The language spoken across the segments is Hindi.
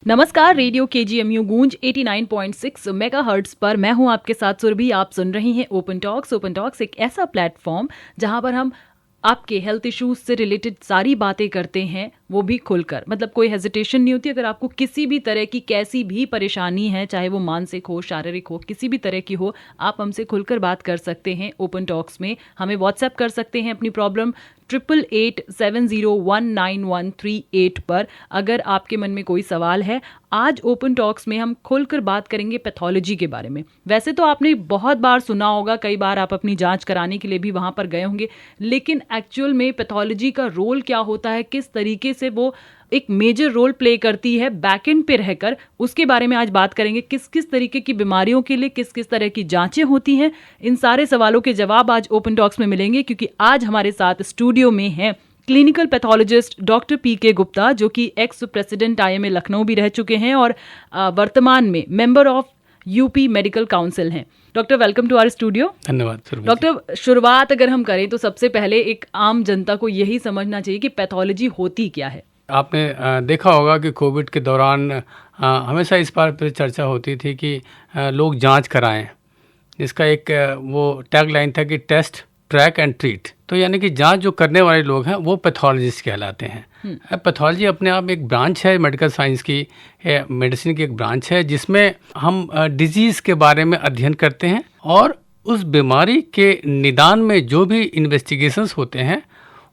नमस्कार, रेडियो केजीएमयू गूंज 89.6 मेगाहर्ट्ज पर मैं हूं आपके साथ सुरभि। आप सुन रही हैं ओपन टॉक्स एक ऐसा प्लेटफॉर्म जहां पर हम आपके हेल्थ इश्यूज से रिलेटेड सारी बातें करते हैं, वो भी खुलकर। मतलब कोई हेजिटेशन नहीं होती। अगर आपको किसी भी तरह की कैसी भी परेशानी है, चाहे वो मानसिक हो, शारीरिक हो, किसी भी तरह की हो, आप हमसे खुलकर बात कर सकते हैं ओपन टॉक्स में। हमें व्हाट्सएप कर सकते हैं अपनी प्रॉब्लम 8887019138 पर। अगर आपके मन में कोई सवाल है, आज ओपन टॉक्स में हम खुलकर बात करेंगे पैथोलॉजी के बारे में। वैसे तो आपने बहुत बार सुना होगा, कई बार आप अपनी जांच कराने के लिए भी वहां पर गए होंगे, लेकिन एक्चुअल में पैथोलॉजी का रोल क्या होता है, किस तरीके से वो एक मेजर रोल प्ले करती है बैक एंड पे रहकर, उसके बारे में आज बात करेंगे। किस किस तरीके की बीमारियों के लिए किस किस तरह की जांचें होती हैं, इन सारे सवालों के जवाब आज ओपन टॉक्स में मिलेंगे, क्योंकि आज हमारे साथ स्टूडियो में हैं क्लिनिकल पैथोलॉजिस्ट डॉक्टर पीके गुप्ता, जो कि एक्स प्रेसिडेंट आईएमए लखनऊ भी रह चुके हैं और वर्तमान में member of UP medical council हैं। Doctor, welcome to our studio. धन्यवाद। डॉक्टर, शुरुआत अगर हम करें तो सबसे पहले एक आम जनता को यही समझना चाहिए कि पैथोलॉजी होती क्या है। आपने देखा होगा कि कोविड के दौरान हमेशा इस बात पर चर्चा होती थी कि लोग जांच कराएं। इसका एक वो टैगलाइन था कि टेस्ट, ट्रैक एंड ट्रीट। तो यानी कि जांच जो करने वाले लोग हैं वो पैथोलॉजिस्ट कहलाते हैं। पैथोलॉजी अपने आप एक ब्रांच है मेडिकल साइंस की, मेडिसिन की एक ब्रांच है, जिसमें हम डिजीज़ के बारे में अध्ययन करते हैं और उस बीमारी के निदान में जो भी इन्वेस्टिगेशंस होते हैं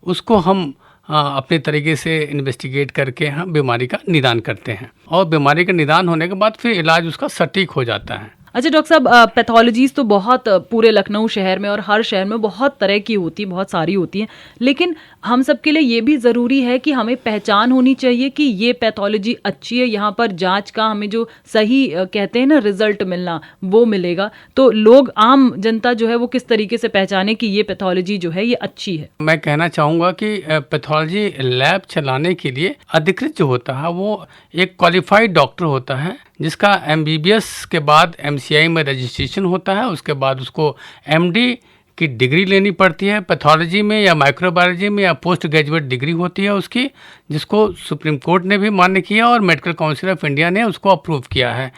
उसको हम अपने तरीके से इन्वेस्टिगेट करके हम बीमारी का निदान करते हैं, और बीमारी का निदान होने के बाद फिर इलाज उसका सटीक हो जाता है। अच्छा डॉक्टर साहब, पैथोलॉजीज तो बहुत पूरे लखनऊ शहर में और हर शहर में बहुत तरह की होती है, बहुत सारी होती हैं, लेकिन हम सब के लिए ये भी ज़रूरी है कि हमें पहचान होनी चाहिए कि ये पैथोलॉजी अच्छी है, यहाँ पर जांच का हमें जो सही कहते हैं ना रिजल्ट मिलना, वो मिलेगा। तो लोग, आम जनता जो है, वो किस तरीके से पहचाने कि ये पैथोलॉजी जो है ये अच्छी है। मैं कहना चाहूँगा कि पैथोलॉजी लैब चलाने के लिए अधिकृत जो होता है वो एक क्वालिफाइड डॉक्टर होता है, जिसका MBBS के बाद MCI में रजिस्ट्रेशन होता है। उसके बाद उसको MD की डिग्री लेनी पड़ती है पैथोलॉजी में या माइक्रोबायोलॉजी में, या पोस्ट ग्रेजुएट डिग्री होती है उसकी, जिसको सुप्रीम कोर्ट ने भी मान्य किया और मेडिकल काउंसिल ऑफ इंडिया ने उसको अप्रूव किया है।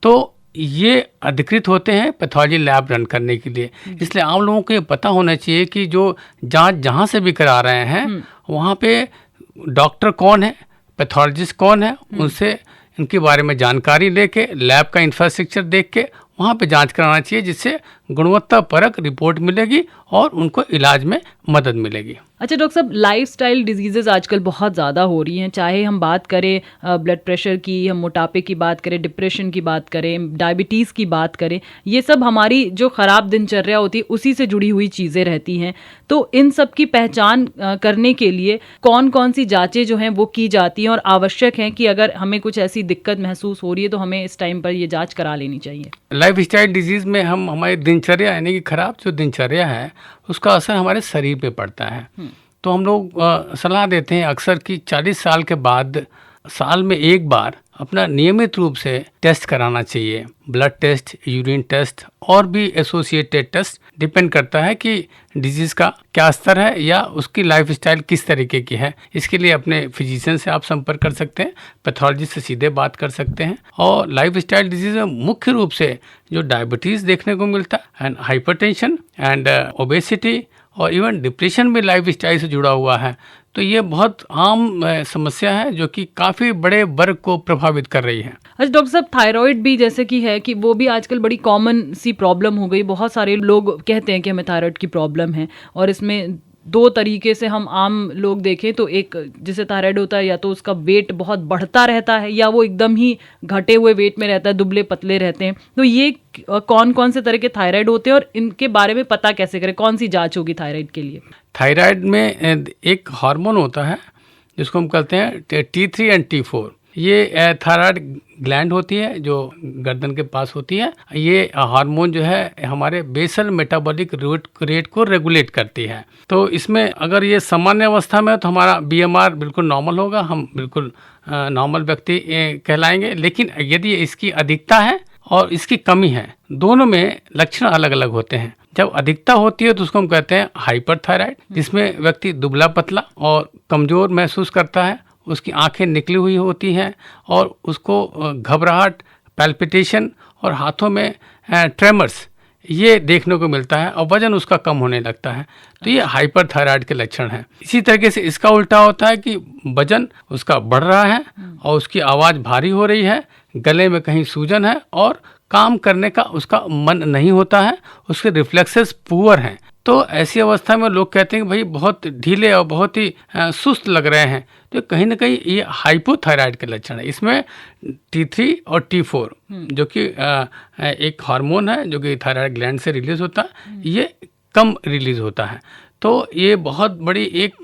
तो ये अधिकृत होते हैं पैथोलॉजी लैब रन करने के लिए। इसलिए आम लोगों को ये पता होना चाहिए कि जो जांच जहाँ से भी करा रहे हैं वहाँ पे डॉक्टर कौन है, पैथोलॉजिस्ट कौन है, उनसे इनके बारे में जानकारी लेके, लैब का इंफ्रास्ट्रक्चर देख के वहाँ पे जांच कराना चाहिए, जिससे गुणवत्तापरक रिपोर्ट मिलेगी और उनको इलाज में मदद मिलेगी। अच्छा डॉक्टर साहब, लाइफस्टाइल डिजीजेज आजकल बहुत ज़्यादा हो रही हैं, चाहे हम बात करें ब्लड प्रेशर की, हम मोटापे की बात करें, डिप्रेशन की बात करें, डायबिटीज़ की बात करें, ये सब हमारी जो ख़राब दिनचर्या होती है उसी से जुड़ी हुई चीज़ें रहती हैं। तो इन सब की पहचान करने के लिए कौन कौन सी जाँचें जो हैं वो की जाती हैं और आवश्यक हैं कि अगर हमें कुछ ऐसी दिक्कत महसूस हो रही है तो हमें इस टाइम पर ये जाँच करा लेनी चाहिए। लाइफस्टाइल डिजीज़ में हम हमारी दिनचर्या, यानी कि खराब जो दिनचर्या है उसका असर हमारे शरीर पे पड़ता है। तो हम लोग सलाह देते हैं अक्सर कि 40 साल के बाद साल में एक बार अपना नियमित रूप से टेस्ट कराना चाहिए। ब्लड टेस्ट, यूरिन टेस्ट और भी एसोसिएटेड टेस्ट, डिपेंड करता है कि डिजीज़ का क्या स्तर है या उसकी लाइफस्टाइल किस तरीके की है। इसके लिए अपने फिजिशियन से आप संपर्क कर सकते हैं, पैथोलॉजिस्ट से सीधे बात कर सकते हैं। और लाइफस्टाइल डिजीज़ में मुख्य रूप से जो डायबिटीज़ देखने को मिलता है, एंड हाइपरटेंशन एंड ओबेसिटी और इवन डिप्रेशन भी लाइफस्टाइल से जुड़ा हुआ है। तो ये बहुत आम समस्या है जो कि काफ़ी बड़े वर्ग को प्रभावित कर रही है। अच्छा डॉक्टर साहब, थायराइड भी जैसे कि है कि वो भी आजकल बड़ी कॉमन सी प्रॉब्लम हो गई। बहुत सारे लोग कहते हैं कि हमें थायराइड की प्रॉब्लम है, और इसमें दो तरीके से हम आम लोग देखें तो एक जिसे थायराइड होता है, या तो उसका वेट बहुत बढ़ता रहता है या वो एकदम ही घटे हुए वेट में रहता है, दुबले पतले रहते हैं। तो ये कौन कौन से तरह के थायराइड होते हैं और इनके बारे में पता कैसे करें, कौन सी जांच होगी थायराइड के लिए? थायराइड में एक हार्मोन होता है जिसको हम कहते हैं T3 एंड T4। ये थायराइड ग्लैंड होती है जो गर्दन के पास होती है। ये हार्मोन जो है हमारे बेसल मेटाबॉलिक रेट को रेगुलेट करती है। तो इसमें अगर ये सामान्य अवस्था में है तो हमारा BMR बिल्कुल नॉर्मल होगा, हम बिल्कुल नॉर्मल व्यक्ति कहलाएंगे। लेकिन यदि इसकी अधिकता है और इसकी कमी है, दोनों में लक्षण अलग अलग होते हैं। जब अधिकता होती है तो उसको हम कहते हैं हाइपरथायराइड, जिसमें व्यक्ति दुबला पतला और कमज़ोर महसूस करता है। उसकी आंखें निकली हुई होती हैं और उसको घबराहट, पैल्पिटेशन और हाथों में ट्रेमर्स ये देखने को मिलता है और वजन उसका कम होने लगता है। तो ये हाइपरथायराइड के लक्षण हैं। इसी तरीके से इसका उल्टा होता है कि वजन उसका बढ़ रहा है और उसकी आवाज़ भारी हो रही है, गले में कहीं सूजन है और काम करने का उसका मन नहीं होता है, उसके रिफ्लेक्सेस पुअर हैं। तो ऐसी अवस्था में लोग कहते हैं कि भाई बहुत ढीले और बहुत ही सुस्त लग रहे हैं। तो कहीं ना कहीं ये हाइपोथायराइड के लक्षण है। इसमें T3 और T4 जो कि एक हार्मोन है जो कि थायराइड ग्लैंड से रिलीज होता है, ये कम रिलीज होता है। तो ये बहुत बड़ी एक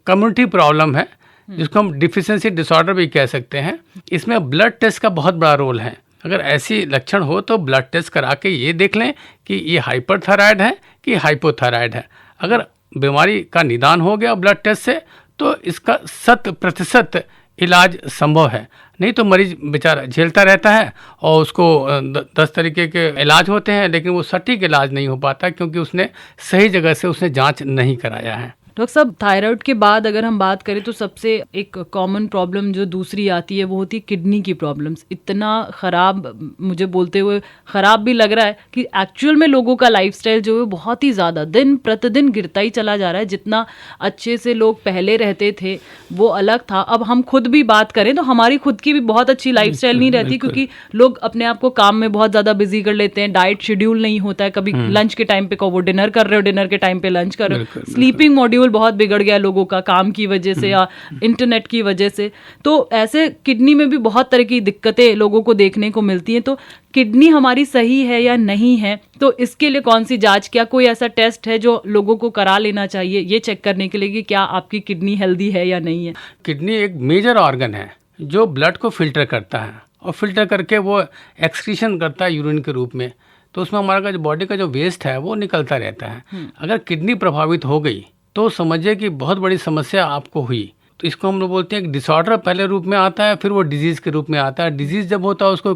कम्युनिटी प्रॉब्लम है जिसको हम डिफिशिएंसी डिसऑर्डर भी कह सकते हैं। इसमें ब्लड टेस्ट का बहुत बड़ा रोल है। अगर ऐसी लक्षण हो तो ब्लड टेस्ट करा के ये देख लें कि ये हाइपरथायराइड है कि हाइपोथायराइड है। अगर बीमारी का निदान हो गया ब्लड टेस्ट से तो इसका 100% इलाज संभव है। नहीं तो मरीज बेचारा झेलता रहता है और उसको 10 तरीके के इलाज होते हैं लेकिन वो सटीक इलाज नहीं हो पाता क्योंकि उसने सही जगह से उसने जांच नहीं कराया है। डॉक्टर साहब, थायराइड के बाद अगर हम बात करें तो सबसे एक कॉमन प्रॉब्लम जो दूसरी आती है वो होती है किडनी की प्रॉब्लम्स। इतना ख़राब, मुझे बोलते हुए ख़राब भी लग रहा है कि एक्चुअल में लोगों का लाइफस्टाइल जो है बहुत ही ज़्यादा दिन प्रतिदिन गिरता ही चला जा रहा है। जितना अच्छे से लोग पहले रहते थे वो अलग था। अब हम खुद भी बात करें तो हमारी खुद की भी बहुत अच्छी लाइफस्टाइल नहीं रहती क्योंकि लोग अपने आप को काम में बहुत ज़्यादा बिजी कर लेते हैं। डाइट शेड्यूल नहीं होता है। कभी लंच के टाइम पे को वो डिनर कर रहे हो, डिनर के टाइम पे लंच कर रहे हो। स्लीपिंग मॉड्यूल बहुत बिगड़ गया लोगों का काम की वजह से या इंटरनेट की वजह से। तो ऐसे किडनी में भी बहुत तरह की दिक्कतें लोगों को देखने को मिलती हैं। तो किडनी हमारी सही है या नहीं है, तो इसके लिए कौन सी जांच, क्या कोई ऐसा टेस्ट है जो लोगों को करा लेना चाहिए ये चेक करने के लिए कि क्या आपकी किडनी हेल्दी है या नहीं है? किडनी एक मेजर ऑर्गन है जो ब्लड को फिल्टर करता है और फिल्टर करके वो एक्सक्रीशन करता है यूरिन के रूप में। तो उसमें हमारा जो बॉडी का जो वेस्ट है वो निकलता रहता है। अगर किडनी प्रभावित हो गई तो समझिए कि बहुत बड़ी समस्या आपको हुई। तो इसको हम लोग बोलते हैं कि डिसऑर्डर पहले रूप में आता है, फिर वो डिजीज़ के रूप में आता है। डिजीज़ जब होता है उसको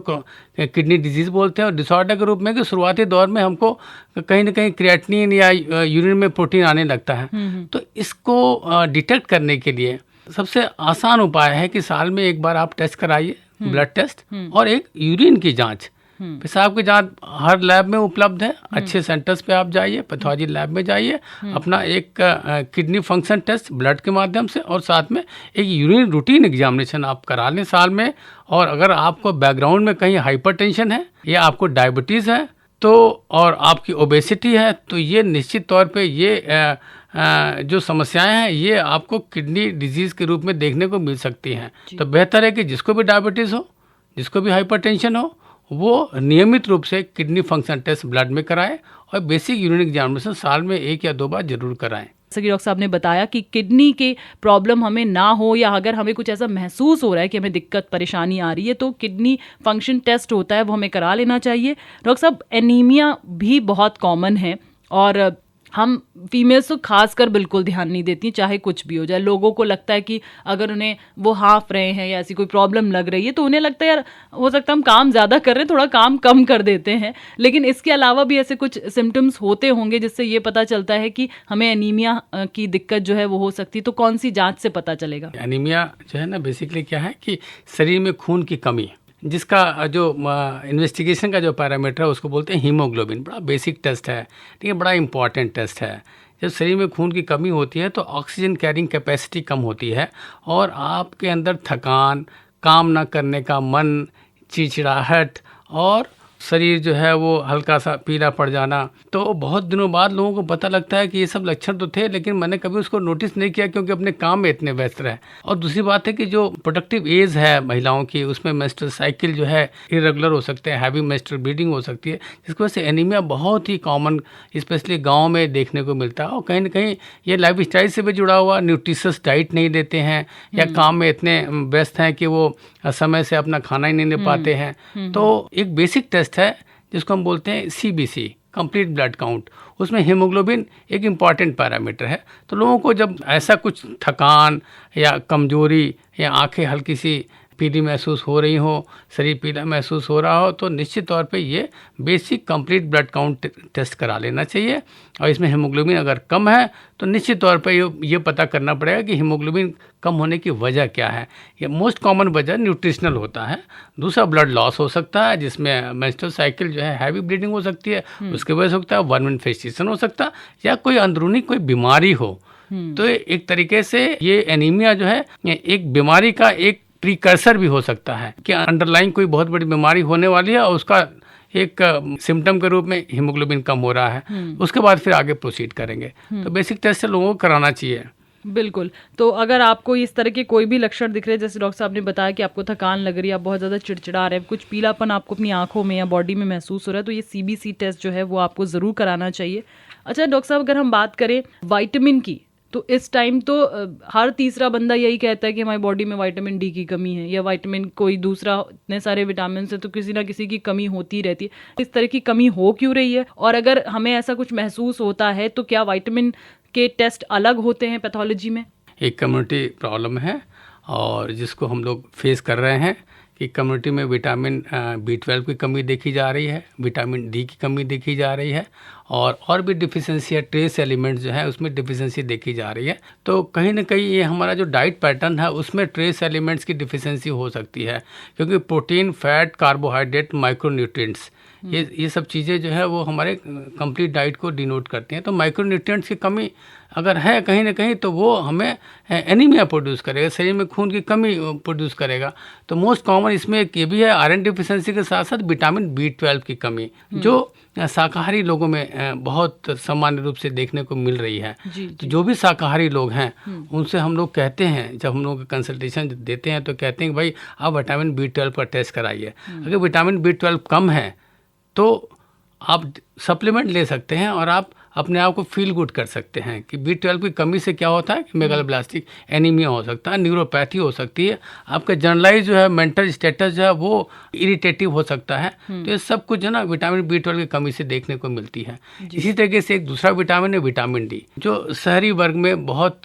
किडनी डिजीज़ बोलते हैं और डिसऑर्डर के रूप में कि शुरुआती दौर में हमको कहीं ना कहीं क्रिएटिनिन या यूरिन में प्रोटीन आने लगता है। तो इसको डिटेक्ट करने के लिए सबसे आसान उपाय है कि साल में एक बार आप टेस्ट कराइए, ब्लड टेस्ट और एक यूरिन की जाँच। पेशाब की जांच हर लैब में उपलब्ध है। अच्छे सेंटर्स पे आप जाइए, पैथोलॉजी लैब में जाइए, अपना एक किडनी फंक्शन टेस्ट ब्लड के माध्यम से और साथ में एक यूरिन रूटीन एग्जामिनेशन आप करा लें साल में। और अगर आपको बैकग्राउंड में कहीं हाइपरटेंशन है या आपको डायबिटीज़ है तो और आपकी ओबेसिटी है तो ये निश्चित तौर पे ये जो समस्याएं हैं ये आपको किडनी डिजीज़ के रूप में देखने को मिल सकती हैं। तो बेहतर है कि जिसको भी डायबिटीज़ हो, जिसको भी हाइपरटेंशन हो, वो नियमित रूप से किडनी फंक्शन टेस्ट ब्लड में कराएं और बेसिक यूरिन एग्जामिनेशन साल में 1 या 2 बार जरूर कराएं। जैसा कि डॉक्टर साहब ने बताया कि किडनी के प्रॉब्लम हमें ना हो या अगर हमें कुछ ऐसा महसूस हो रहा है कि हमें दिक्कत परेशानी आ रही है तो किडनी फंक्शन टेस्ट होता है वो हमें करा लेना चाहिए। डॉक्टर साहब, एनीमिया भी बहुत कॉमन है और हम फीमेल्स तो खासकर बिल्कुल ध्यान नहीं देती, चाहे कुछ भी हो जाए। लोगों को लगता है कि अगर उन्हें वो हाँफ रहे हैं या ऐसी कोई प्रॉब्लम लग रही है तो उन्हें लगता है यार हो सकता है हम काम ज़्यादा कर रहे हैं, थोड़ा काम कम कर देते हैं। लेकिन इसके अलावा भी ऐसे कुछ सिम्टम्स होते होंगे जिससे ये पता चलता है कि हमें एनीमिया की दिक्कत जो है वो हो सकती है। तो कौन सी जाँच से पता चलेगा? एनीमिया जो है ना बेसिकली क्या है कि शरीर में खून की कमी, जिसका जो इन्वेस्टिगेशन का जो पैरामीटर है उसको बोलते हैं हीमोग्लोबिन। बड़ा बेसिक टेस्ट है, ठीक है, बड़ा इंपॉर्टेंट टेस्ट है। जब शरीर में खून की कमी होती है तो ऑक्सीजन कैरिंग कैपेसिटी कम होती है और आपके अंदर थकान, काम ना करने का मन, चिड़चिड़ाहट और शरीर जो है वो हल्का सा पीला पड़ जाना। तो बहुत दिनों बाद लोगों को पता लगता है कि ये सब लक्षण तो थे लेकिन मैंने कभी उसको नोटिस नहीं किया क्योंकि अपने काम में इतने व्यस्त रहे। और दूसरी बात है कि जो प्रोडक्टिव एज है महिलाओं की उसमें मेंस्ट्रुअल साइकिल जो है इरेगुलर हो सकते हैं, हैवी मेंस्ट्रुअल ब्लीडिंग हो सकती है, जिसकी वजह से एनीमिया बहुत ही कॉमन स्पेशली गाँव में देखने को मिलता है। और कहीं ना कहीं ये लाइफ स्टाइल से भी जुड़ा हुआ, न्यूट्रिशियस डाइट नहीं देते हैं या काम में इतने व्यस्त हैं कि वो समय से अपना खाना ही नहीं ले पाते हैं। तो एक बेसिक टेस्ट है जिसको हम बोलते हैं CBC, कंप्लीट ब्लड काउंट। उसमें हीमोग्लोबिन एक इम्पॉर्टेंट पैरामीटर है। तो लोगों को जब ऐसा कुछ थकान या कमजोरी या आंखें हल्की सी पीली महसूस हो रही हो, शरीर पीला महसूस हो रहा हो, तो निश्चित तौर पे ये basic complete blood count test करा लेना चाहिए। और इसमें हीमोग्लोबिन अगर कम है तो निश्चित तौर पे ये पता करना पड़ेगा कि हीमोग्लोबिन कम होने की वजह क्या है। ये मोस्ट कॉमन वजह न्यूट्रिशनल होता है। दूसरा ब्लड लॉस हो सकता है, जिसमें मेंस्ट्रुअल साइकिल जो है हैवी ब्लीडिंग हो सकती है, उसके वजह से होता है वर्म इन्फेस्टेशन हो सकता है, या कोई अंदरूनी कोई बीमारी हो। तो एक तरीके से ये एनीमिया जो है एक बीमारी का एक प्रीकर्सर भी हो सकता है कि अंडरलाइन कोई बहुत बड़ी बीमारी होने वाली है और उसका एक सिम्टम के रूप में हीमोग्लोबिन कम हो रहा है, उसके बाद फिर आगे प्रोसीड करेंगे। तो बेसिक टेस्ट लोगों को कराना चाहिए। बिल्कुल। तो अगर आपको इस तरह के कोई भी लक्षण दिख रहे हैं, जैसे डॉक्टर साहब ने बताया कि आपको थकान लग रही है, आप बहुत ज़्यादा चिड़चिड़ा रहे हैं, कुछ पीलापन आपको अपनी आंखों में या बॉडी में महसूस हो रहा है, तो ये सीबीसी टेस्ट जो है वो आपको ज़रूर कराना चाहिए। अच्छा डॉक्टर साहब, अगर हम बात करें विटामिन की, तो इस टाइम तो हर तीसरा बंदा यही कहता है कि हमारी बॉडी में विटामिन डी की कमी है, या विटामिन कोई दूसरा, इतने सारे विटामिन से तो किसी ना किसी की कमी होती रहती है। इस तरह की कमी हो क्यों रही है, और अगर हमें ऐसा कुछ महसूस होता है तो क्या विटामिन के टेस्ट अलग होते हैं पैथोलॉजी में? एक कम्युनिटी प्रॉब्लम है और जिसको हम लोग फेस कर रहे हैं कि कम्युनिटी में विटामिन B12 की कमी देखी जा रही है, विटामिन डी की कमी देखी जा रही है, और भी डिफिशेंसी है, ट्रेस एलिमेंट्स जो है उसमें डिफिशेंसी देखी जा रही है। तो कहीं ना कहीं ये हमारा जो डाइट पैटर्न है उसमें ट्रेस एलिमेंट्स की डिफिशेंसी हो सकती है, क्योंकि प्रोटीन, फैट, कार्बोहाइड्रेट, माइक्रोन्यूट्रिएंट्स, ये सब चीज़ें जो है वो हमारे कंप्लीट डाइट को डिनोट करती हैं। तो माइक्रोन्यूट्रिएंट्स की कमी अगर है कहीं ना कहीं तो वो हमें एनीमिया प्रोड्यूस करेगा, शरीर में खून की कमी प्रोड्यूस करेगा। तो मोस्ट कॉमन इसमें एक ये भी है, आयरन डिफिशिएंसी के साथ साथ विटामिन B12 की कमी, जो शाकाहारी लोगों में बहुत सामान्य रूप से देखने को मिल रही है। तो जो भी शाकाहारी लोग हैं उनसे हम लोग कहते हैं, जब हम लोग कंसल्टेशन देते हैं तो कहते हैं कि भाई आप विटामिन B12 का टेस्ट कराइए। अगर विटामिन B12 कम है तो आप सप्लीमेंट ले सकते हैं और आप अपने आप को फील गुड कर सकते हैं कि B12 की कमी से क्या होता है कि मेगालोब्लास्टिक एनीमिया हो सकता है, न्यूरोपैथी हो सकती है, आपका जनरलाइज जो है मेंटल स्टेटस जो है वो इरिटेटिव हो सकता है। तो ये सब कुछ जो ना विटामिन B12 की कमी से देखने को मिलती है। इसी तरीके से एक दूसरा विटामिन है विटामिन डी, जो शहरी वर्ग में बहुत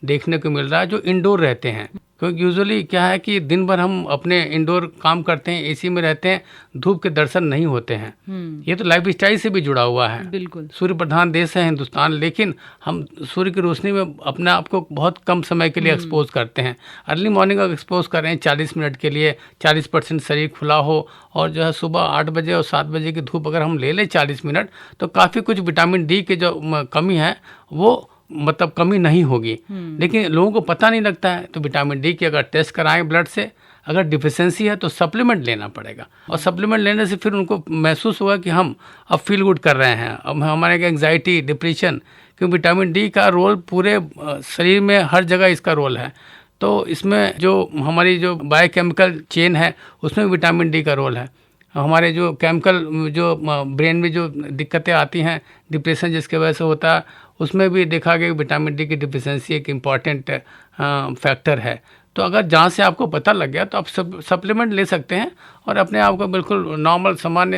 देखने को मिल रहा है, जो इंडोर रहते हैं। क्योंकि यूजुअली क्या है कि दिन भर हम अपने इंडोर काम करते हैं, एसी में रहते हैं, धूप के दर्शन नहीं होते हैं। ये तो लाइफ स्टाइल से भी जुड़ा हुआ है। बिल्कुल। सूर्य प्रधान देश है हिंदुस्तान, लेकिन हम सूर्य की रोशनी में अपने आप को बहुत कम समय के लिए एक्सपोज करते हैं। अर्ली मॉर्निंग अगर एक्सपोज कर रहे हैं 40 मिनट के लिए, 40% शरीर खुला हो, और जो है सुबह 8 बजे और 7 बजे की धूप अगर हम ले लें 40 मिनट, तो काफ़ी कुछ विटामिन डी की जो कमी है वो मतलब कमी नहीं होगी। लेकिन लोगों को पता नहीं लगता है। तो विटामिन डी की अगर टेस्ट कराएं ब्लड से, अगर डिफिशेंसी है तो सप्लीमेंट लेना पड़ेगा, और सप्लीमेंट लेने से फिर उनको महसूस होगा कि हम अब फील गुड कर रहे हैं, अब हमारे एंग्जाइटी, डिप्रेशन, क्योंकि विटामिन डी का रोल पूरे शरीर में हर जगह इसका रोल है। तो इसमें जो हमारी जो बायोकेमिकल चेन है उसमें विटामिन डी का रोल है। हमारे जो केमिकल जो ब्रेन में जो दिक्कतें आती हैं, डिप्रेशन जिसके वजह से होता है, उसमें भी देखा गया कि विटामिन डी की डिफिशिएंसी एक इम्पॉर्टेंट फैक्टर है। तो अगर जहाँ से आपको पता लग गया तो आप सप्लीमेंट ले सकते हैं और अपने आप को बिल्कुल नॉर्मल सामान्य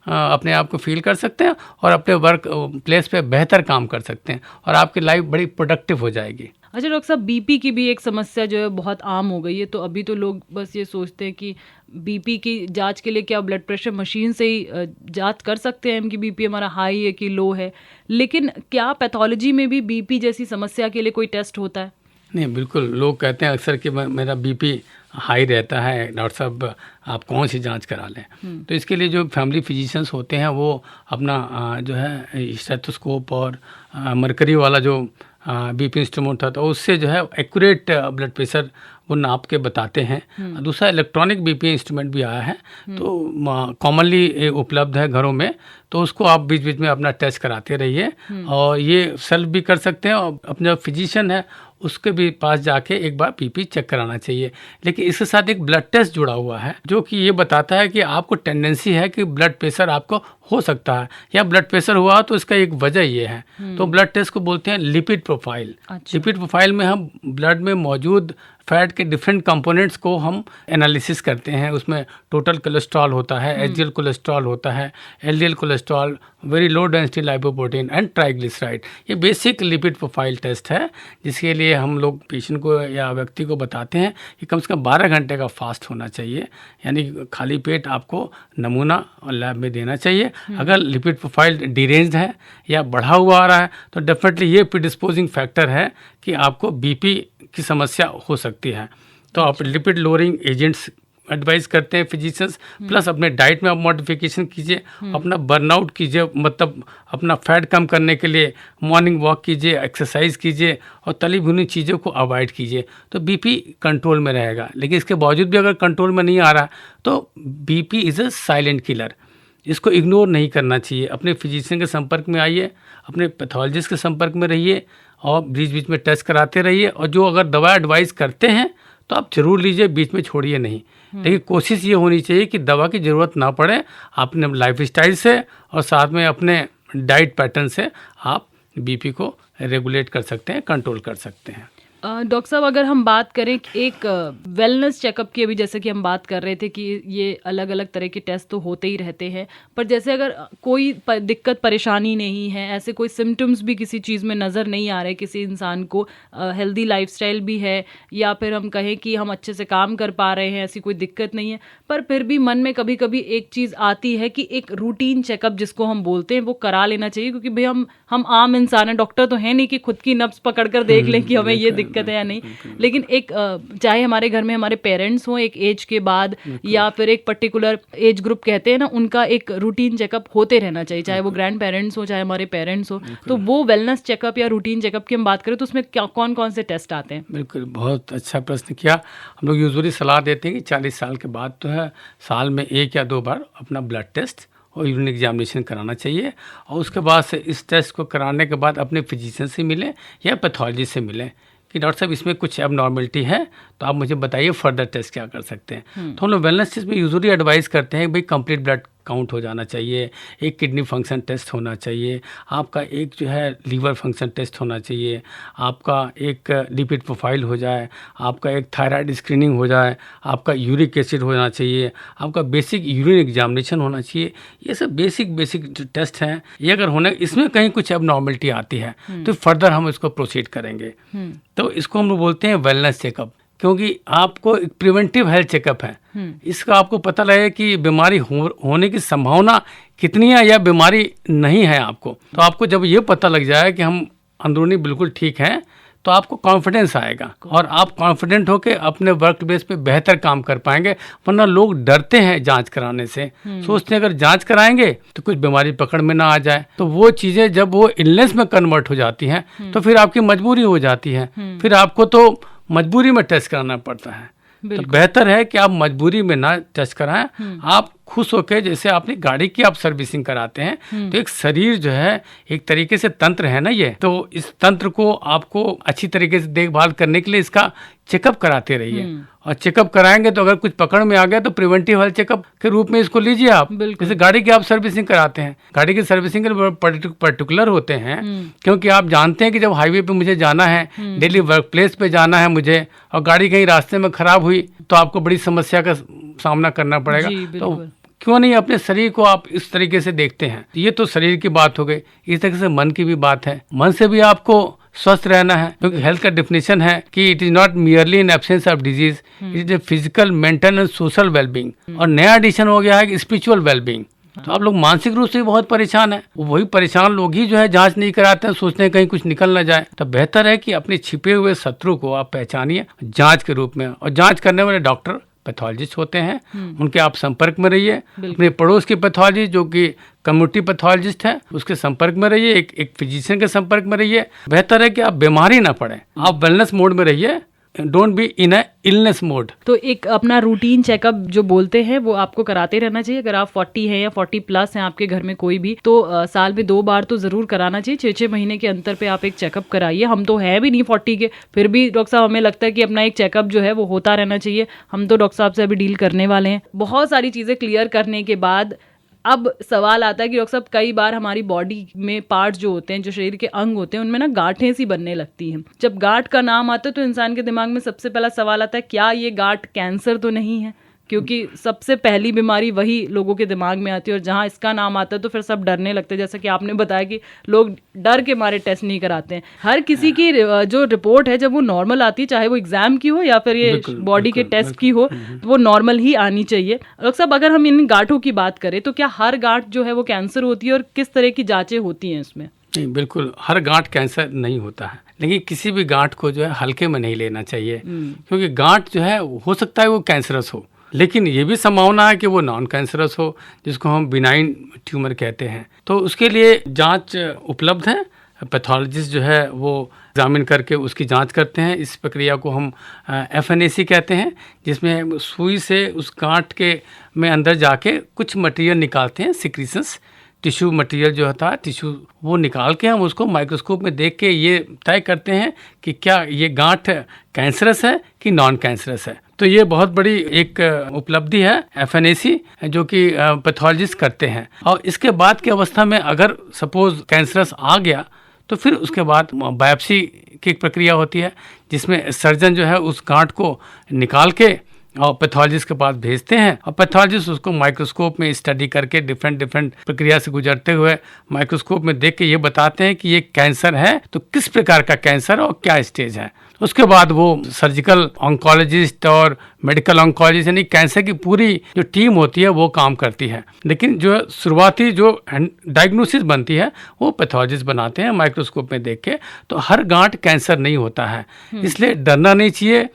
अपने आप को फील कर सकते हैं और अपने वर्क प्लेस पे बेहतर काम कर सकते हैं और आपकी लाइफ बड़ी प्रोडक्टिव हो जाएगी। अच्छा डॉक्टर साहब, बीपी की भी एक समस्या जो है बहुत आम हो गई है। तो अभी तो लोग बस ये सोचते हैं कि बीपी की जांच के लिए क्या ब्लड प्रेशर मशीन से ही जांच कर सकते हैं कि बीपी हमारा हाई है कि लो है, लेकिन क्या पैथोलॉजी में भी बीपी जैसी समस्या के लिए कोई टेस्ट होता है? नहीं, बिल्कुल। लोग कहते हैं अक्सर कि मेरा बीपी हाई रहता है, डॉक्टर साहब आप कौन सी जांच करा लें। तो इसके लिए जो फैमिली फिजिशियंस होते हैं वो अपना जो है स्टेथोस्कोप और मरकरी वाला जो बीपी इंस्ट्रूमेंट था, तो उससे जो है एक्यूरेट ब्लड प्रेशर वो नाप के बताते हैं। दूसरा इलेक्ट्रॉनिक बीपी इंस्ट्रूमेंट भी आया है, तो कॉमनली उपलब्ध है घरों में, तो उसको आप बीच बीच में अपना टेस्ट कराते रहिए। और ये सेल्फ भी कर सकते हैं और अपना फिजिशियन है उसके भी पास जाके एक बार बीपी चेक कराना चाहिए। लेकिन इसके साथ एक ब्लड टेस्ट जुड़ा हुआ है जो कि ये बताता है कि आपको टेंडेंसी है कि ब्लड प्रेशर आपको हो सकता है या ब्लड प्रेशर हुआ तो इसका एक वजह ये है। तो ब्लड टेस्ट को बोलते हैं लिपिड प्रोफाइल। अच्छा। लिपिड प्रोफाइल में हम ब्लड में मौजूद फैट के डिफरेंट कंपोनेंट्स को हम एनालिसिस करते हैं। उसमें टोटल कोलेस्ट्रॉल होता है, एचडीएल कोलेस्ट्रॉल होता है, LDL cholesterol, very low density lipoprotein and triglyceride. ये बेसिक लिपिड प्रोफाइल टेस्ट है, जिसके लिए हम लोग पेशेंट को या व्यक्ति को बताते हैं कि कम से कम 12 घंटे का फास्ट होना चाहिए, यानी खाली पेट आपको नमूना लैब में देना चाहिए। अगर लिपिड प्रोफाइल डिरेंज्ड है या बढ़ा हुआ आ रहा है तो डेफिनेटली ये प्रीडिस्पोजिंग फैक्टर है कि आपको बीपी की समस्या हो सकती है। तो आप लिपिड लोअरिंग एजेंट्स एडवाइस करते हैं फिजिशियंस, प्लस अपने डाइट में आप मॉडिफिकेशन कीजिए, अपना बर्नआउट कीजिए, मतलब अपना फैट कम करने के लिए मॉर्निंग वॉक कीजिए, एक्सरसाइज कीजिए और तली भुनी चीज़ों को अवॉइड कीजिए, तो बीपी कंट्रोल में रहेगा। लेकिन इसके बावजूद भी अगर कंट्रोल में नहीं आ रहा तो BP is a silent killer, इसको इग्नोर नहीं करना चाहिए। अपने फिजिशियन के संपर्क में आइए, अपने पैथोलॉजिस्ट के संपर्क में रहिए और बीच बीच में टेस्ट कराते रहिए, और जो अगर दवा एडवाइस करते हैं तो आप जरूर लीजिए, बीच में छोड़िए नहीं। लेकिन कोशिश ये होनी चाहिए कि दवा की ज़रूरत ना पड़े, अपने लाइफस्टाइल से और साथ में अपने डाइट पैटर्न से आप बीपी को रेगुलेट कर सकते हैं, कंट्रोल कर सकते हैं। डॉक्टर साहब, अगर हम बात करें एक वेलनेस चेकअप की, अभी जैसे कि हम बात कर रहे थे कि ये अलग अलग तरह के टेस्ट तो होते ही रहते हैं, पर जैसे अगर कोई दिक्कत परेशानी नहीं है, ऐसे कोई सिम्टम्स भी किसी चीज़ में नज़र नहीं आ रहे किसी इंसान को, हेल्दी लाइफस्टाइल भी है या फिर हम कहें कि हम अच्छे से काम कर पा रहे हैं, ऐसी कोई दिक्कत नहीं है, पर फिर भी मन में कभी कभी एक चीज़ आती है कि एक रूटीन चेकअप जिसको हम बोलते हैं वो करा लेना चाहिए, क्योंकि भाई हम आम इंसान हैं, डॉक्टर तो है नहीं कि खुद की नब्ज पकड़ कर देख लें कि हमें ये दिक्कत है या नहीं। लेकिन एक चाहे हमारे घर में हमारे पेरेंट्स हों एक एज के बाद, या फिर एक पर्टिकुलर एज ग्रुप कहते हैं ना, उनका एक रूटीन चेकअप होते रहना चाहिए, चाहे वो ग्रैंड पेरेंट्स हो चाहे हमारे पेरेंट्स हो। तो वो वेलनेस चेकअप या रूटीन चेकअप की हम बात करें तो उसमें क्या कौन कौन से टेस्ट आते हैं? बिल्कुल, बहुत अच्छा प्रश्न किया। हम लोग यूजुअली सलाह देते हैं कि 40 साल के बाद तो है साल में 1 या 2 बार अपना ब्लड टेस्ट और यूरिन एग्जामिनेशन कराना चाहिए, और उसके बाद से इस टेस्ट को कराने के बाद अपने फिजिशियन से मिलें या पैथोलॉजिस्ट से मिलें कि डॉक्टर साहब इसमें कुछ एबनॉर्मलिटी है तो आप मुझे बताइए फर्दर टेस्ट क्या कर सकते हैं। तो हम लोग वेलनेस टेस्ट में यूजुअली एडवाइस करते हैं भाई कंप्लीट ब्लड काउंट हो जाना चाहिए, एक किडनी फंक्शन टेस्ट होना चाहिए, आपका एक जो है लीवर फंक्शन टेस्ट होना चाहिए, आपका एक लिपिड प्रोफाइल हो जाए, आपका एक थायराइड स्क्रीनिंग हो जाए, आपका यूरिक एसिड होना चाहिए, आपका बेसिक यूरिन एग्जामिनेशन होना चाहिए। ये सब बेसिक टेस्ट हैं। ये अगर होने इसमें कहीं कुछ एबनॉर्मलिटी आती है तो फर्दर हम इसको प्रोसीड करेंगे। तो इसको हम लोग बोलते हैं वेलनेस चेकअप, क्योंकि आपको एक प्रिवेंटिव हेल्थ चेकअप है। इसका आपको पता लगे कि बीमारी होने की संभावना कितनी है या बीमारी नहीं है आपको। तो आपको जब ये पता लग जाए कि हम अंदरूनी बिल्कुल ठीक हैं तो आपको कॉन्फिडेंस आएगा और आप कॉन्फिडेंट होकर अपने वर्क प्लेस पे बेहतर काम कर पाएंगे। वरना लोग डरते हैं जांच कराने से, सोचते हैं अगर जांच कराएंगे तो कुछ बीमारी पकड़ में ना आ जाए। तो वो चीज़ें जब वो इलनेस में कन्वर्ट हो जाती हैं तो फिर आपकी मजबूरी हो जाती है, फिर आपको तो मजबूरी में टेस्ट कराना पड़ता है। तो बेहतर है कि आप मजबूरी में ना टेस्ट कराएं, आप खुश होकर, जैसे आपने गाड़ी की आप सर्विसिंग कराते हैं तो एक शरीर जो है एक तरीके से तंत्र है ना ये, तो इस तंत्र को आपको अच्छी तरीके से देखभाल करने के लिए इसका चेकअप कराते रहिए। और चेकअप कराएंगे तो अगर कुछ पकड़ में आ गया तो प्रिवेंटिव हेल्थ चेकअप के रूप में इसको लीजिए आप। जैसे गाड़ी की आप सर्विसिंग कराते हैं, गाड़ी की सर्विसिंग के पर्टिकुलर होते हैं, क्योंकि आप जानते हैं कि जब हाईवे पे मुझे जाना है, डेली वर्क प्लेस पे जाना है मुझे, और गाड़ी कहीं रास्ते में खराब हुई तो आपको बड़ी समस्या का सामना करना पड़ेगा। तो क्यों नहीं अपने शरीर को आप इस तरीके से देखते हैं। ये तो शरीर की बात हो गई, इस तरीके से मन की भी बात है। मन से भी आपको स्वस्थ रहना है, क्योंकि हेल्थ का डेफिनेशन है कि it is not merely in absence of disease, it is a physical, mental and social wellbeing. और नया एडिशन हो गया है स्पिरिचुअल वेलबींग। तो आप लोग मानसिक रूप से बहुत परेशान हैं, वही परेशान लोग ही जो है जांच नहीं कराते हैं, सोचते हैं कहीं कुछ निकल ना जाए। तो बेहतर है कि अपने छिपे हुए शत्रु को आप पहचानिए जांच के रूप में, और जांच करने वाले डॉक्टर पैथोलॉजिस्ट होते हैं, उनके आप संपर्क में रहिए। अपने पड़ोस के पैथोलॉजिस्ट जो कि कम्युनिटी पैथोलॉजिस्ट है उसके संपर्क में रहिए, एक फिजिशियन के संपर्क में रहिए। बेहतर है कि आप बीमारी ना पड़े, आप वेलनेस मोड में रहिए, don't be in a illness mode. तो एक अपना रूटीन चेकअप जो बोलते हैं वो आपको कराते रहना चाहिए। अगर आप 40 हैं या 40+ हैं आपके घर में कोई भी, तो साल में 2 बार तो ज़रूर कराना चाहिए। 6-6 महीने के अंतर पे आप एक चेकअप कराइए। हम तो है भी नहीं 40 के, फिर भी डॉक्टर साहब हमें लगता है कि अपना एक चेकअप जो है वो होता रहना चाहिए। हम तो डॉक्टर साहब से अभी डील करने वाले हैं। बहुत सारी चीज़ें क्लियर करने के बाद अब सवाल आता है कि डॉक्टर साहब कई बार हमारी बॉडी में पार्ट्स जो होते हैं, जो शरीर के अंग होते हैं, उनमें ना गांठें सी बनने लगती हैं। जब गांठ का नाम आता है तो इंसान के दिमाग में सबसे पहला सवाल आता है, क्या ये गांठ कैंसर तो नहीं है? क्योंकि सबसे पहली बीमारी वही लोगों के दिमाग में आती है, और जहाँ इसका नाम आता है तो फिर सब डरने लगते हैं। जैसा कि आपने बताया कि लोग डर के मारे टेस्ट नहीं कराते हैं। हर किसी की जो रिपोर्ट है जब वो नॉर्मल आती है, चाहे वो एग्जाम की हो या फिर ये बॉडी के टेस्ट की हो, तो वो नॉर्मल ही आनी चाहिए। डॉक्टर साहब, अगर हम इन गांठों की बात करें तो क्या हर गांठ जो है वो कैंसर होती है, और किस तरह की जाँचें होती हैं इसमें? नहीं, बिल्कुल हर गांठ कैंसर नहीं होता है, लेकिन किसी भी गांठ को जो है हल्के में नहीं लेना चाहिए, क्योंकि गांठ जो है हो सकता है वो कैंसरस हो, लेकिन ये भी संभावना है कि वो नॉन कैंसरस हो, जिसको हम बिनाइन ट्यूमर कहते हैं। तो उसके लिए जांच उपलब्ध है। पैथोलॉजिस्ट जो है वो एग्जामिन करके उसकी जांच करते हैं। इस प्रक्रिया को हम FNAC कहते हैं, जिसमें सुई से उस गांठ के में अंदर जाके कुछ मटेरियल निकालते हैं, सिक्रीशंस, टिश्यू मटेरियल जो होता है, टिश्यू, वो निकाल के हम उसको माइक्रोस्कोप में देख के ये तय करते हैं कि क्या ये गांठ कैंसरस है कि नॉन कैंसरस है। तो ये बहुत बड़ी एक उपलब्धि है FNAC जो कि पैथोलॉजिस्ट करते हैं। और इसके बाद की अवस्था में अगर सपोज कैंसरस आ गया तो फिर उसके बाद बायोप्सी की एक प्रक्रिया होती है, जिसमें सर्जन जो है उस गांठ को निकाल के और पैथोलॉजिस्ट के पास भेजते हैं, और पैथोलॉजिस्ट उसको माइक्रोस्कोप में स्टडी करके डिफरेंट प्रक्रिया से गुजरते हुए माइक्रोस्कोप में देख के ये बताते हैं कि ये कैंसर है तो किस प्रकार का कैंसर और क्या स्टेज है। उसके बाद वो सर्जिकल ऑन्कोलॉजिस्ट और मेडिकल ऑन्कोलॉजिस्ट यानी कैंसर की पूरी जो टीम होती है वो काम करती है, लेकिन जो शुरुआती जो डायग्नोसिस बनती है वो पैथोलॉजिस्ट बनाते हैं माइक्रोस्कोप में देख के। तो हर गांठ कैंसर नहीं होता है, इसलिए डरना नहीं चाहिए।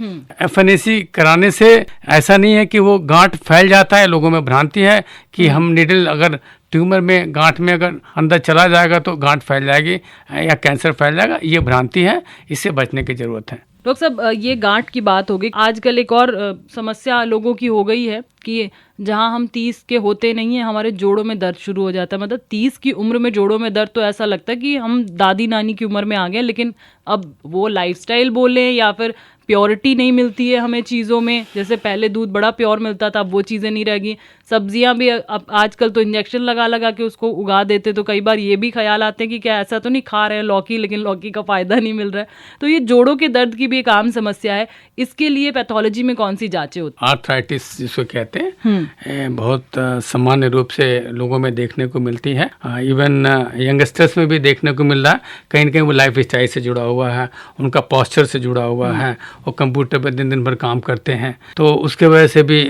FNAC कराने से ऐसा नहीं है कि वो गांठ फैल जाता है। लोगों में भ्रांति है कि हम निडल अगर ट्यूमर में गांठ में अगर अंदर चला जाएगा तो गांठ फैल जाएगी या कैंसर फैल जाएगा, ये भ्रांति है, इससे बचने की जरूरत है। डॉक्टर साहब, ये गांठ की बात हो गई। आजकल एक और समस्या लोगों की हो गई है कि जहां हम 30 के होते नहीं हैं हमारे जोड़ों में दर्द शुरू हो जाता है। मतलब 30 की उम्र में जोड़ों में दर्द, तो ऐसा लगता है कि हम दादी नानी की उम्र में आ गए। लेकिन अब वो लाइफस्टाइल बोलें या फिर प्योरिटी नहीं मिलती है हमें चीज़ों में। जैसे पहले दूध बड़ा प्योर मिलता था, अब वो चीज़ें नहीं रहेगी। सब्जियां भी अब आजकल तो इंजेक्शन लगा लगा के उसको उगा देते, तो कई बार ये भी ख्याल आते हैं कि क्या ऐसा तो नहीं खा रहे हैं लौकी, लेकिन लौकी का फ़ायदा नहीं मिल रहा है। तो ये जोड़ों के दर्द की भी एक आम समस्या है। इसके लिए पैथोलॉजी में कौन सी जाँचें होती हैं? आर्थराइटिस जिसको कहते हैं, बहुत सामान्य रूप से लोगों में देखने को मिलती है। इवन यंगस्टर्स में भी देखने को मिल रहा है। कहीं ना कहीं वो लाइफ स्टाइल से जुड़ा हुआ है, उनका पॉस्चर से जुड़ा हुआ है, वो कंप्यूटर पर दिन भर काम करते हैं, तो उसके वजह से भी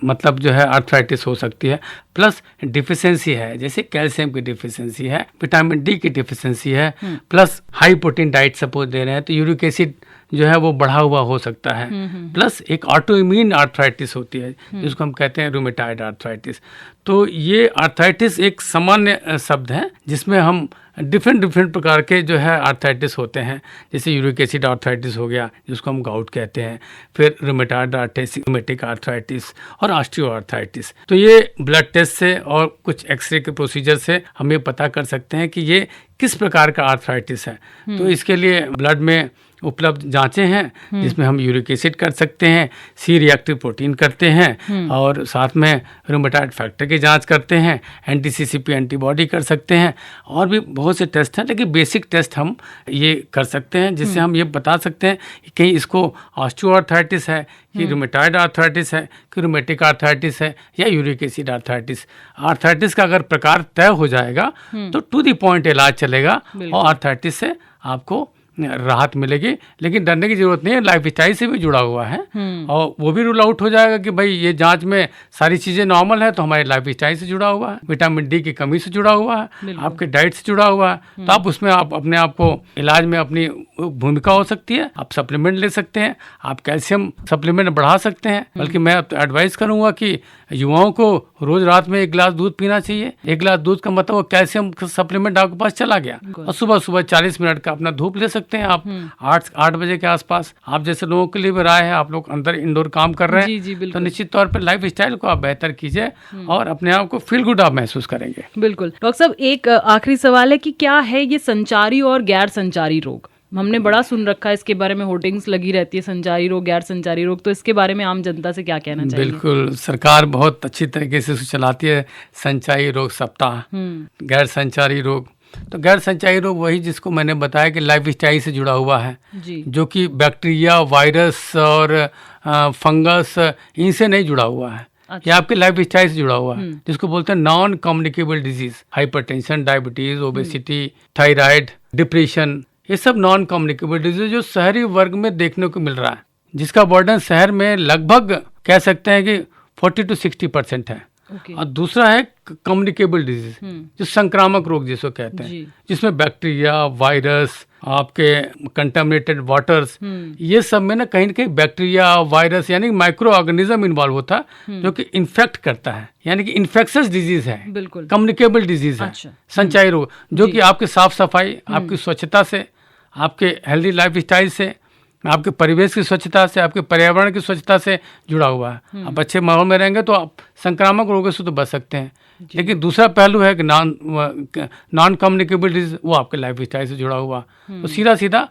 मतलब जो है आर्थराइटिस हो सकती है। प्लस डिफिशियंसी है, जैसे कैल्शियम की डिफिशियंसी है, विटामिन D की डिफिशियंसी है, plus high protein diet suppose they रहे हैं तो यूरिक एसिड जो है वो बढ़ा हुआ हो सकता है। प्लस एक ऑटो इम्यून आर्थराइटिस होती है जिसको हम कहते हैं रूमेटॉइड आर्थराइटिस। तो ये आर्थराइटिस एक सामान्य शब्द है जिसमें हम डिफरेंट प्रकार के जो है आर्थराइटिस होते हैं। जैसे यूरिक एसिड आर्थराइटिस हो गया जिसको हम गाउट कहते हैं, फिर रूमेटॉइड आर्थराइटिस, रूमेटिक आर्थराइटिस और ऑस्टियो आर्थराइटिस। तो ये ब्लड टेस्ट से और कुछ एक्सरे के प्रोसीजर से हम ये पता कर सकते हैं कि ये किस प्रकार का आर्थराइटिस है। तो इसके लिए ब्लड में उपलब्ध जांचें हैं जिसमें हम यूरिक एसिड कर सकते हैं, C रिएक्टिव प्रोटीन करते हैं और साथ में रूमेटॉइड फैक्टर की जांच करते हैं, एंटी-CCP एंटीबॉडी कर सकते हैं, और भी बहुत से टेस्ट हैं। लेकिन बेसिक टेस्ट हम ये कर सकते हैं जिससे हम ये बता सकते हैं कि कहीं इसको ऑस्टियोआर्थराइटिस है कि रूमेटॉइड आर्थराइटिस है कि रूमेटिक आर्थराइटिस है या यूरिक एसिड आर्थराइटिस। आर्थराइटिस का अगर प्रकार तय हो जाएगा तो टू द पॉइंट इलाज चलेगा और आर्थराइटिस से आपको राहत मिलेगी। लेकिन डरने की जरूरत नहीं है, लाइफ स्टाइल से भी जुड़ा हुआ है और वो भी रूल आउट हो जाएगा कि भाई ये जांच में सारी चीज़ें नॉर्मल है तो हमारे लाइफ स्टाइल से जुड़ा हुआ है, विटामिन D की कमी से जुड़ा हुआ है, आपके डाइट से जुड़ा हुआ है। तो आप उसमें आप अपने आप को इलाज में अपनी भूमिका हो सकती है। आप सप्लीमेंट ले सकते हैं, आप कैल्शियम सप्लीमेंट बढ़ा सकते हैं। बल्कि मैं एडवाइस करूँगा कि युवाओं को रोज रात में 1 गिलास दूध पीना चाहिए। 1 गिलास दूध का मतलब वो कैल्शियम सप्लीमेंट आपके पास चला गया। और सुबह 40 मिनट का अपना धूप ले सकते हैं आप 8 बजे के आसपास। आप जैसे लोगों के लिए भी राय है, आप लोग अंदर इंडोर काम कर रहे हैं तो निश्चित तौर पर लाइफ स्टाइल को आप बेहतर कीजिए और अपने आप को फील गुड आप महसूस करेंगे। बिल्कुल। डॉक्टर साहब, एक आखिरी सवाल है कि क्या है ये संचारी और गैर संचारी रोग? हमने बड़ा सुन रखा है इसके बारे में, होर्डिंग्स लगी रहती है, संचारी रोग, गैर संचारी रोग, तो इसके बारे में आम जनता से क्या कहना चाहिए? बिल्कुल, सरकार बहुत अच्छी तरीके से चलाती है संचारी रोग सप्ताह। गैर संचारी रोग, तो गैर संचारी रोग वही जिसको मैंने बताया कि लाइफ स्टाइल से जुड़ा हुआ है जी। जो कि बैक्टीरिया, वायरस और फंगस इनसे नहीं जुड़ा हुआ है। अच्छा। ये आपके लाइफ स्टाइल से जुड़ा हुआ है, जिसको बोलते हैं non communicable disease. Hypertension, diabetes, obesity, thyroid, depression, ये सब नॉन कम्युनिकेबल डिजीज जो शहरी वर्ग में देखने को मिल रहा है, जिसका बर्डन शहर में लगभग कह सकते हैं कि 40 to 60% है। और दूसरा है कम्युनिकेबल डिजीज, जो संक्रामक रोग जिसको कहते हैं, जिसमें बैक्टीरिया, वायरस, आपके कंटामिनेटेड वाटर्स, ये सब में ना कहीं बैक्टीरिया, वायरस यानी माइक्रो ऑर्गेनिज्म इन्वॉल्व होता है जो कि इन्फेक्ट करता है, यानी कि इन्फेक्शियस डिजीज है, कम्युनिकेबल डिजीज है। अच्छा। संचारी रोग जो कि आपके साफ सफाई, आपकी स्वच्छता से, आपके हेल्दी लाइफ स्टाइल से, आपके परिवेश की स्वच्छता से, आपके पर्यावरण की स्वच्छता से जुड़ा हुआ है। आप अच्छे माहौल में रहेंगे तो आप संक्रामक रोगों से तो बच सकते हैं। लेकिन दूसरा पहलू है कि नॉन कम्युनिकेबल डिजीज, वो आपके लाइफ स्टाइल से जुड़ा हुआ। तो सीधा सीधा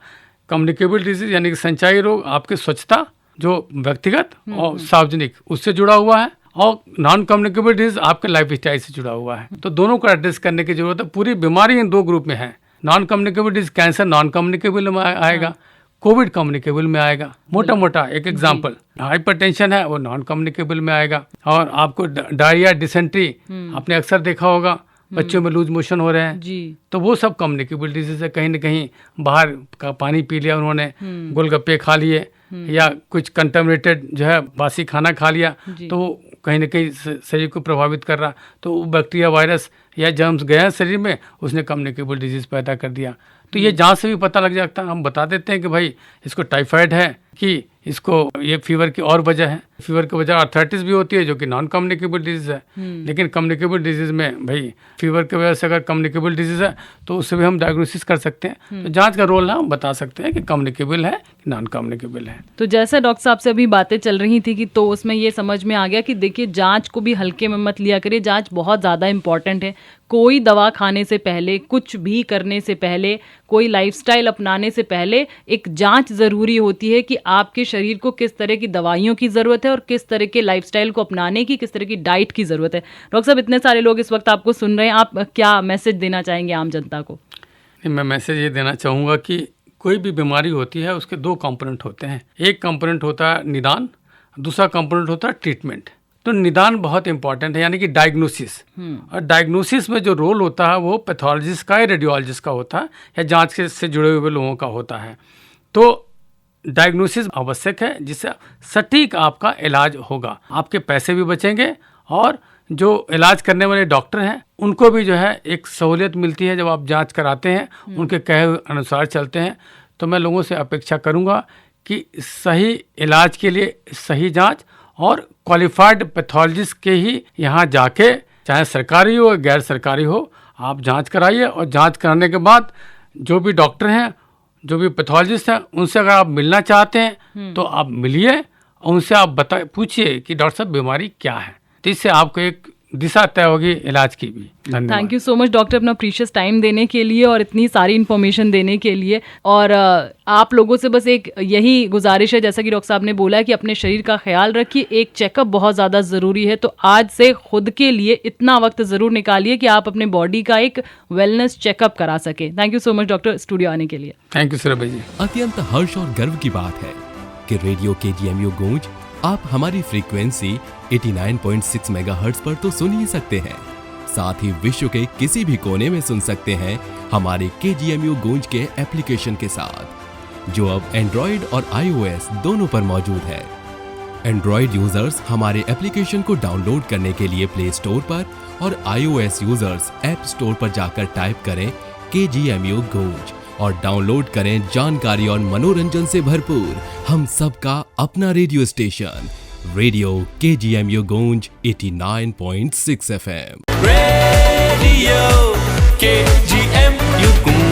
कम्युनिकेबल डिजीज यानी कि संचारी रोग आपके स्वच्छता जो व्यक्तिगत और सार्वजनिक उससे जुड़ा हुआ है, और नॉन कम्युनिकेबल डिजीज आपके लाइफ स्टाइल से जुड़ा हुआ है। तो दोनों को एड्रेस करने की जरूरत है। पूरी बीमारी इन दो ग्रुप में है। Non communicable disease, cancer non communicable में आएगा, कोविड कम्युनिकेबल में आएगा। मोटा मोटा एक एग्जांपल, हाइपरटेंशन है वो नॉन कम्युनिकेबल में आएगा। और आपको डायरिया, डिसेंट्री आपने अक्सर देखा होगा, बच्चों में लूज मोशन हो रहे हैं जी, तो वो सब कम्युनिकेबल डिजीज है। कहीं ना कहीं बाहर का पानी पी लिया उन्होंने, गोलगप्पे खा लिए, या कुछ कंटामिनेटेड जो है बासी खाना खा लिया, तो वो कहीं ना कहीं शरीर को प्रभावित कर रहा, तो वो बैक्टीरिया, वायरस या जर्म्स गए शरीर में, उसने कम्युनिकेबल डिजीज पैदा कर दिया। तो ये जांच से भी पता लग जाता है। हम बता देते हैं कि भाई इसको टाइफाइड है, कि इसको ये फीवर की और वजह है। फीवर की वजह आर्थराइटिस भी होती है जो कि नॉन कम्युनिकेबल डिजीज है। लेकिन कम्युनिकेबल डिजीज में भाई फीवर की वजह से अगर कम्युनिकेबल डिजीज है तो उससे भी हम डायग्नोसिस कर सकते हैं। तो जांच का रोल है, हम बता सकते हैं कि कम्युनिकेबल है कि नॉन कम्युनिकेबल है। तो जैसे डॉक्टर साहब से अभी बातें चल रही थी कि तो उसमें ये समझ में आ गया कि देखिए जांच को भी हल्के में मत लिया करिए, जांच बहुत ज़्यादा इंपॉर्टेंट है। कोई दवा खाने से पहले, कुछ भी करने से पहले, कोई लाइफस्टाइल अपनाने से पहले एक जांच ज़रूरी होती है कि आपके शरीर को किस तरह की दवाइयों की ज़रूरत है और किस तरह के लाइफस्टाइल को अपनाने की, किस तरह की डाइट की ज़रूरत है। डॉक्टर साहब, इतने सारे लोग इस वक्त आपको सुन रहे हैं, आप क्या मैसेज देना चाहेंगे आम जनता को? मैं मैसेज ये देना चाहूँगा कि कोई भी बीमारी होती है उसके दो कंपोनेंट होते हैं। एक कंपोनेंट होता है निदान, दूसरा कंपोनेंट होता है ट्रीटमेंट। तो निदान बहुत इंपॉर्टेंट है, यानी कि डायग्नोसिस। और डायग्नोसिस में जो रोल होता है वो पैथोलॉजिस्ट का या रेडियोलॉजिस्ट का होता है, या जांच से जुड़े हुए लोगों का होता है। तो डायग्नोसिस आवश्यक है, जिससे सटीक आपका इलाज होगा, आपके पैसे भी बचेंगे, और जो इलाज करने वाले डॉक्टर हैं उनको भी जो है एक सहूलियत मिलती है जब आप जांच कराते हैं, उनके कहे हुए अनुसार चलते हैं। तो मैं लोगों से अपेक्षा करूंगा कि सही इलाज के लिए सही जांच और क्वालिफाइड पैथोलॉजिस्ट के ही यहाँ जाके, चाहे सरकारी हो या गैर सरकारी हो, आप जांच कराइए। और जांच कराने के बाद जो भी डॉक्टर हैं, जो भी पैथोलॉजिस्ट हैं, उनसे अगर आप मिलना चाहते हैं तो आप मिलिए और उनसे आप पूछिए कि डॉक्टर साहब बीमारी क्या है। तो इससे आपको एक दिशा तय होगी इलाज की भी। धन्यवाद। Thank you so much doctor, अपना प्रीशियस टाइम देने के लिए और इतनी सारी इन्फॉर्मेशन देने के लिए। और आप लोगों से बस एक यही गुजारिश है, जैसा कि डॉक्टर साहब ने बोला है कि अपने शरीर का ख्याल रखिए, एक चेकअप बहुत ज़्यादा ज़रूरी है। तो आज से खुद के लिए इतना वक्त ज़रूर निकालिए कि आप अपने बॉडी का एक वेलनेस चेकअप करा सके। Thank you so much doctor, studio आने के लिए। थैंक यू सर जी। अत्यंत हर्ष और गर्व की बात है कि रेडियो KGMU गूंज आप हमारी फ्रीक्वेंसी 89.6 मेगाहर्ट्ज पर तो सुन ही सकते हैं, साथ ही विश्व के किसी भी कोने में सुन सकते हैं हमारे KGMU गूंज के एप्लीकेशन के साथ, जो अब एंड्रॉइड और iOS दोनों पर मौजूद है। एंड्रॉइड यूजर्स हमारे एप्लीकेशन को डाउनलोड करने के लिए प्ले स्टोर पर, और iOS यूजर्स ऐप स्टोर पर जाकर टाइप करें KGMU गूंज और डाउनलोड करें जानकारी और मनोरंजन से भरपूर हम सबका अपना रेडियो स्टेशन, रेडियो KGMU गूंज 89.6 FM। रेडियो KGMU गूंज।